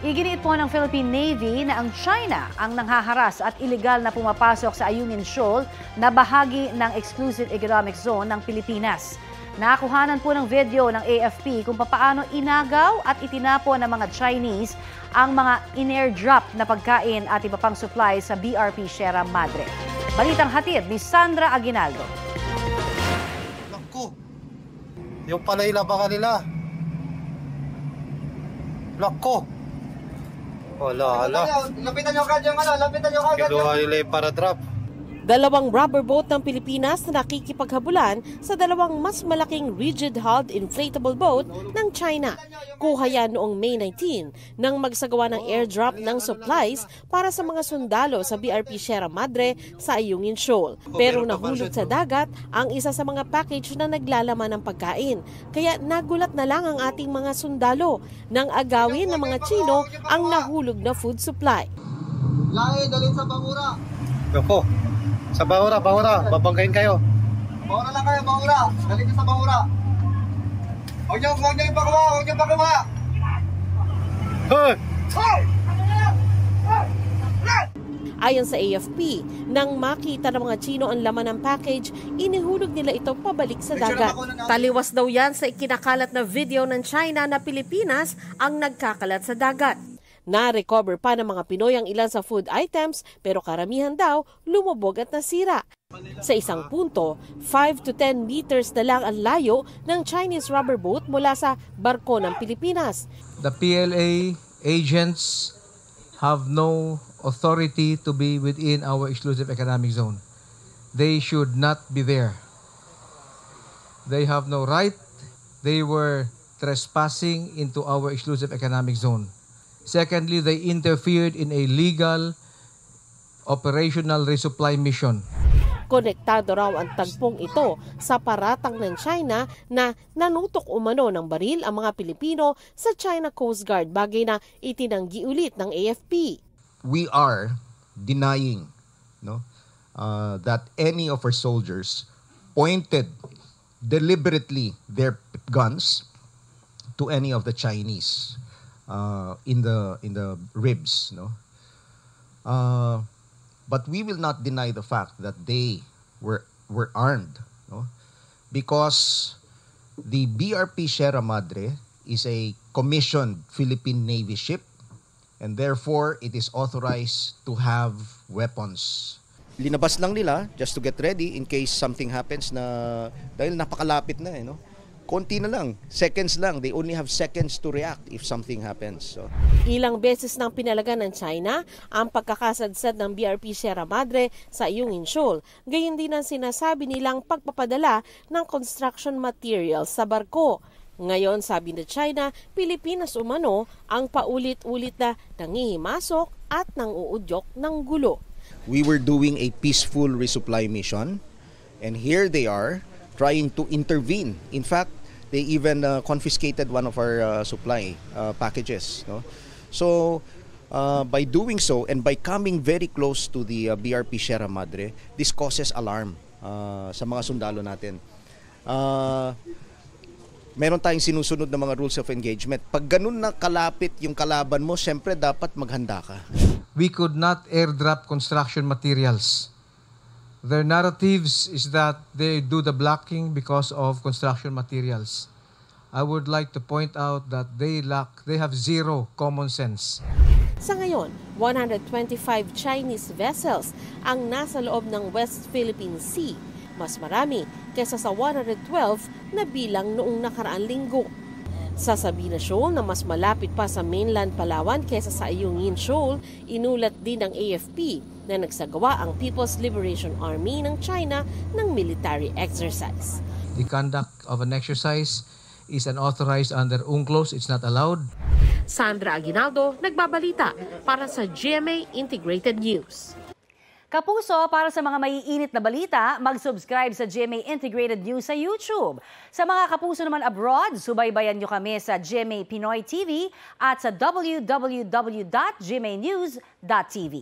Iginiit po ng Philippine Navy na ang China ang nanghaharas at ilegal na pumapasok sa Ayungin Shoal na bahagi ng Exclusive Economic Zone ng Pilipinas. Nakuhanan po ng video ng AFP kung papaano inagaw at itinapon ng mga Chinese ang mga in-airdrop na pagkain at iba pang supply sa BRP Sierra Madre. Balitang hatid ni Sandra Aguinaldo. Naku, yung pala ilabangan nila. Naku. Wala. Lapitan nyo kagad Kinuha nila yung para drop. Dalawang rubber boat ng Pilipinas na nakikipaghabulan sa dalawang mas malaking rigid-hulled inflatable boat ng China. Kuha yan noong May 19 nang magsagawa ng airdrop ng supplies para sa mga sundalo sa BRP Sierra Madre sa Ayungin Shoal. Pero nahulog sa dagat ang isa sa mga package na naglalaman ng pagkain. Kaya nagulat na lang ang ating mga sundalo nang agawin ng mga Chino ang nahulog na food supply. Lahi, dalhin sa Bangura. Naku, sa Bangura, babanggain kayo. Bangura lang kayo, Bangura. Dalhin nyo sa Bangura. Huwag nyo ipakuha. Hoy! Ayon sa AFP, nang makita ng mga Chino ang laman ng package, inihulog nila ito pabalik sa dagat. Taliwas daw yan sa ikinakalat na video ng China na Pilipinas ang nagkakalat sa dagat. Na-recover pa ng mga Pinoy ang ilan sa food items pero karamihan daw lumubog at nasira. Sa isang punto, 5 to 10 meters na lang ang layo ng Chinese rubber boat mula sa barko ng Pilipinas. The PLA agents have no authority to be within our exclusive economic zone. They should not be there. They have no right. They were trespassing into our exclusive economic zone. Secondly, they interfered in a legal operational resupply mission. Konektado raw ang tagpong ito sa paratang ng China na nanutok umano ng baril ang mga Pilipino sa China Coast Guard, bagay na itinanggi ulit ng AFP. We are denying that any of our soldiers pointed deliberately their guns to any of the Chinese in the ribs, but we will not deny the fact that they were armed, because the BRP Sierra Madre is a commissioned Philippine Navy ship, and therefore it is authorized to have weapons. Linabas lang nila just to get ready in case something happens, na dahil napakalapit na konti na lang, seconds lang. They only have seconds to react if something happens. So, ilang beses nang pinalagan ng China ang pagkakasadsad ng BRP Sierra Madre sa Ayungin Shoal. Gayon din ang sinasabi nilang pagpapadala ng construction materials sa barko. Ngayon, sabi ng China, Pilipinas umano ang paulit-ulit na nangihimasok at nanguudyok ng gulo. We were doing a peaceful resupply mission, and here they are trying to intervene. In fact, they even confiscated one of our supply packages. So, by doing so and by coming very close to the BRP Sierra Madre, this causes alarm sa mga sundalo natin. Meron tayong sinusunod na mga rules of engagement. Pag ganun na kalapit yung kalaban mo, syempre dapat maghanda ka. We could not airdrop construction materials. Their narratives is that they do the blocking because of construction materials. I would like to point out that they have zero common sense. Sa ngayon, 125 Chinese vessels ang nasa loob ng West Philippine Sea. Mas marami kaysa sa 112 na bilang noong nakaraang linggo. Sa Sabina Shoal na mas malapit pa sa mainland Palawan kaysa sa Ayungin Shoal, inulat din ng AFP na nagsagawa ang People's Liberation Army ng China ng military exercise. The conduct of an exercise is unauthorized under UNCLOS. It's not allowed. Sandra Aguinaldo, nagbabalita para sa GMA Integrated News. Kapuso, para sa mga maiinit na balita, mag-subscribe sa GMA Integrated News sa YouTube. Sa mga kapuso naman abroad, subaybayan nyo kami sa GMA Pinoy TV at sa www.gmanews.tv.